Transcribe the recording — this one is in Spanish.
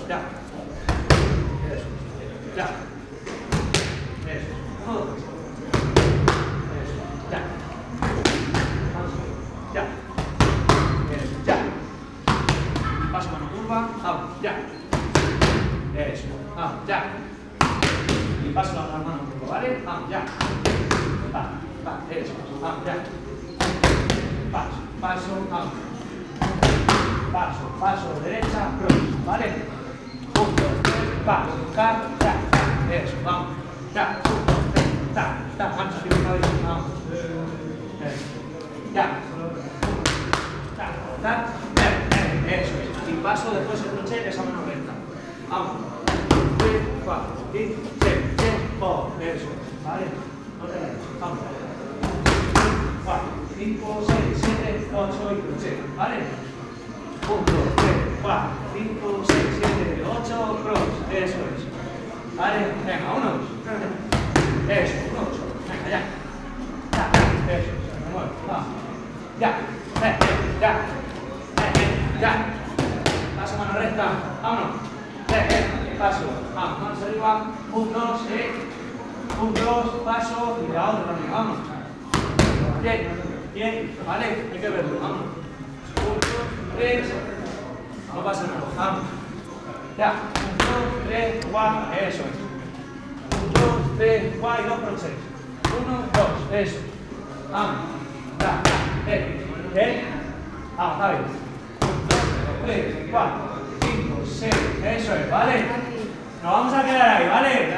ya. Eso, ya. Eso, 1, 2. Eso, ya. Ya. Eso, ya. Paso mano curva, vamos, ya. Eso, vamos, ya. Y paso la mano curva, ¿vale? Vamos, ya. Va, eso, vamos, ya. Paso, vamos. Paso, derecha, cross, ¿vale? 1, 2, 3, paso, ya. Eso, vamos, ya. 1, 2, 3, ta, manos arriba, cabeza, vamos. Eso, ya. Eso es. Y paso después el crochet, esa mano recta. Vamos. 3, 4, 5, 6, 7, eso, ¿vale? No te vayas, vamos. 4, 5, 6, 7, 8 y crochet, ¿vale? 1, 2, 3, 4, 5, 6, 7, 8, cross, eso es. ¿Vale? Venga, 1, 2. Eso, 1, 2. Venga, ya. Eso, me muevo, vamos. Ya. Ya. Paso mano recta, vámonos. Paso, vamos, manos arriba. 1, 2, 1, 2, paso y la otra también, vamos. Bien, vale, hay que verlo, vamos. 1, 2, 3, no pasa nada, vamos. Ya, 1, 2, 3, 4, eso es. 1, 2, 3, 4 y 2 crochets. 1, 2, eso. Vamos. Ya, vamos, está bien. 1, 2, 3, 4, 5, 6, eso es, ¿vale? Nos vamos a quedar ahí, ¿vale?